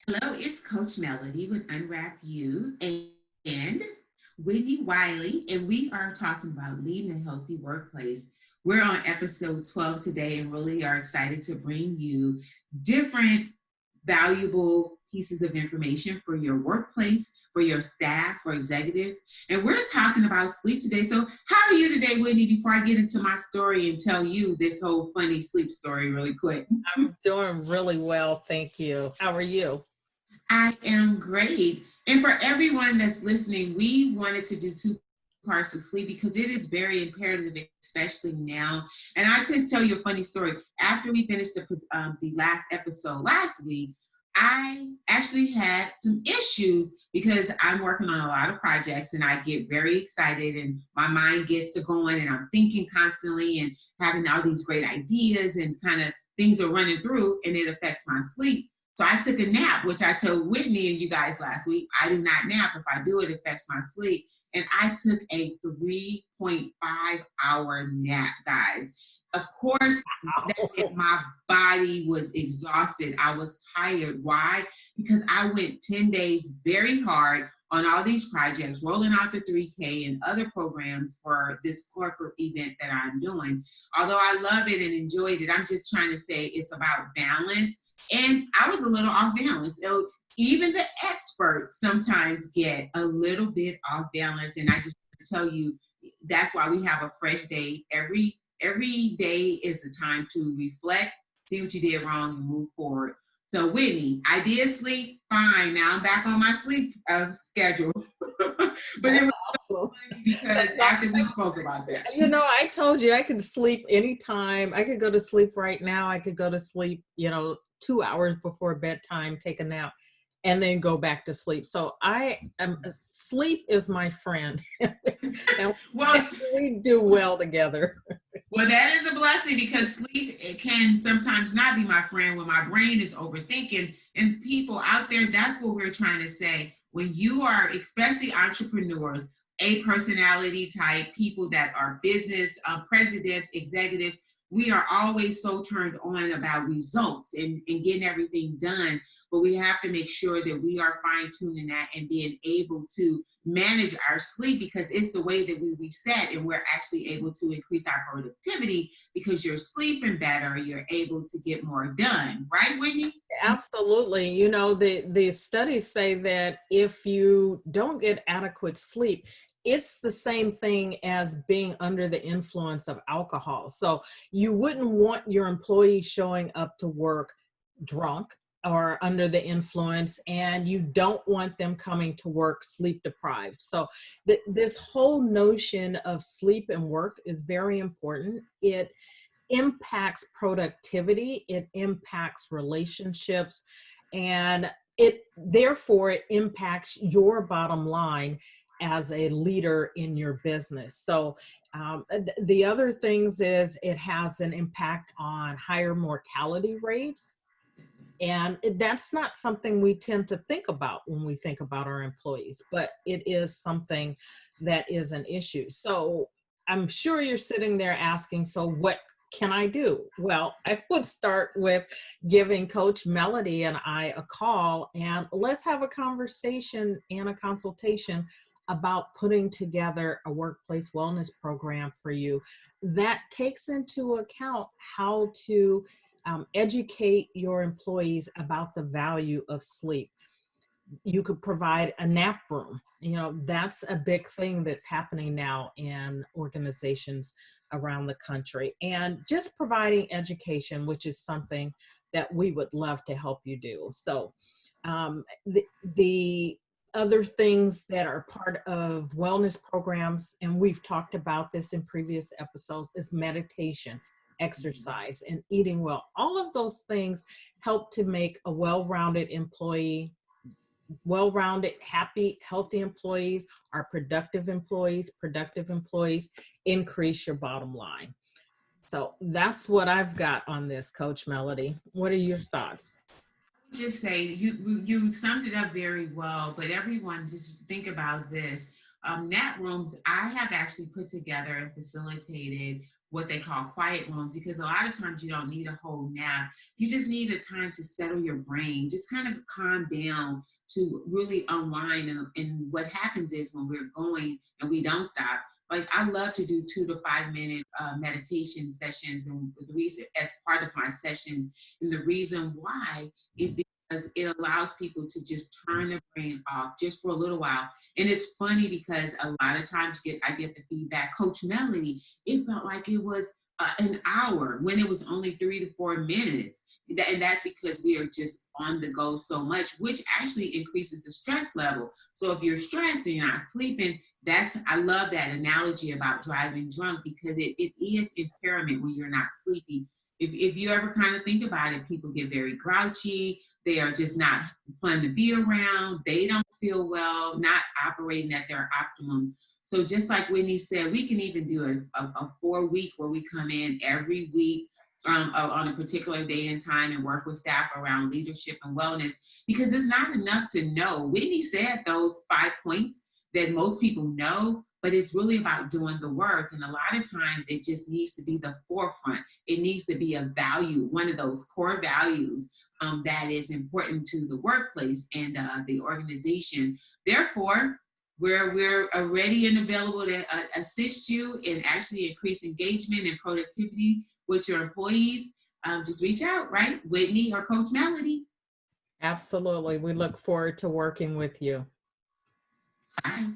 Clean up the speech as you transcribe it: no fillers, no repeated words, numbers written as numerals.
Hello, it's Coach Melody with Unwrap You and Whitney Wiley, and we are talking about leading a healthy workplace. We're on episode 12 today and really are excited to bring you different valuable pieces of information for your workplace, for your staff, for executives. And we're talking about sleep today. So, how are you today, Whitney, before I get into my story and tell you this whole funny sleep story really quick? I'm doing really well, thank you. How are you? I am great. And for everyone that's listening, we wanted to do two parts of sleep because it is very imperative, especially now. And I just tell you a funny story. After we finished the last episode last week, I actually had some issues because I'm working on a lot of projects and I get very excited and my mind gets to going and I'm thinking constantly and having all these great ideas and kind of things are running through and it affects my sleep. So I took a nap, which I told Whitney and you guys last week. I do not nap. If I do, it affects my sleep. And I took a 3.5-hour nap, guys. Of course, my body was exhausted. I was tired. Why? Because I went 10 days very hard on all these projects, rolling out the 3K and other programs for this corporate event that I'm doing. Although I love it and enjoyed it, I'm just trying to say it's about balance. And I was a little off balance. So even the experts sometimes get a little bit off balance. And I just want to tell you that's why we have a fresh day. Every day is a time to reflect, see what you did wrong, and move forward. So Whitney, I did sleep fine. Now I'm back on my sleep schedule. But it was Awesome. funny because after we spoke about that. I told you I could sleep anytime. I could go to sleep right now. I could go to sleep, 2 hours before bedtime, take a nap, and then go back to sleep. So sleep is my friend. And Well, we do well together. Well, that is a blessing because sleep it can sometimes not be my friend when my brain is overthinking. And people out there, that's what we're trying to say. When you are, especially entrepreneurs, a personality type, people that are business presidents, executives, we are always so turned on about results and getting everything done. But we have to make sure that we are fine tuning that and being able to manage our sleep because it's the way that we reset and we're actually able to increase our productivity because you're sleeping better, you're able to get more done. Right, Whitney? Absolutely. The studies say that if you don't get adequate sleep, it's the same thing as being under the influence of alcohol. So you wouldn't want your employees showing up to work drunk or under the influence, and you don't want them coming to work sleep deprived. So this whole notion of sleep and work is very important. It impacts productivity, it impacts relationships, and it impacts your bottom line as a leader in your business. So the other things is it has an impact on higher mortality rates. And that's not something we tend to think about when we think about our employees, but it is something that is an issue. So I'm sure you're sitting there asking, so what can I do? Well, I would start with giving Coach Melody and I a call and let's have a conversation and a consultation about putting together a workplace wellness program for you that takes into account how to educate your employees about the value of sleep. You could provide a nap room. That's a big thing that's happening now in organizations around the country. And just providing education, which is something that we would love to help you do. So the other things that are part of wellness programs, and we've talked about this in previous episodes, is meditation, exercise, and eating well. All of those things help to make a well-rounded employee. Well-rounded, happy, healthy employees are productive employees. Productive employees increase your bottom line. So that's what I've got on this, Coach Melody. What are your thoughts? Just say you summed it up very well, but everyone just think about this. Nap rooms, I have actually put together and facilitated what they call quiet rooms, because a lot of times you don't need a whole nap. You just need a time to settle your brain, just kind of calm down, to really unwind. And what happens is when we're going and we don't stop, like I love to do 2 to 5 minute meditation sessions, and the reason, as part of my sessions, and the reason why is because it allows people to just turn their brain off just for a little while. And it's funny because a lot of times I get the feedback, Coach Melody, it felt like it was an hour when it was only 3 to 4 minutes. And that's because we are just on the go so much, which actually increases the stress level. So if you're stressed and you're not sleeping, I love that analogy about driving drunk, because it is impairment when you're not sleepy. If you ever kind of think about it, people get very grouchy. They are just not fun to be around. They don't feel well, not operating at their optimum. So just like Whitnie said, we can even do a 4 week where we come in every week on a particular day and time and work with staff around leadership and wellness, because it's not enough to know. Whitnie said those 5 points that most people know, but it's really about doing the work. And a lot of times it just needs to be the forefront. It needs to be a value, one of those core values that is important to the workplace and the organization. Therefore, we're ready and available to assist you in actually increase engagement and productivity with your employees. Just reach out, right? Whitnie or Coach Melody. Absolutely. We look forward to working with you. Bye.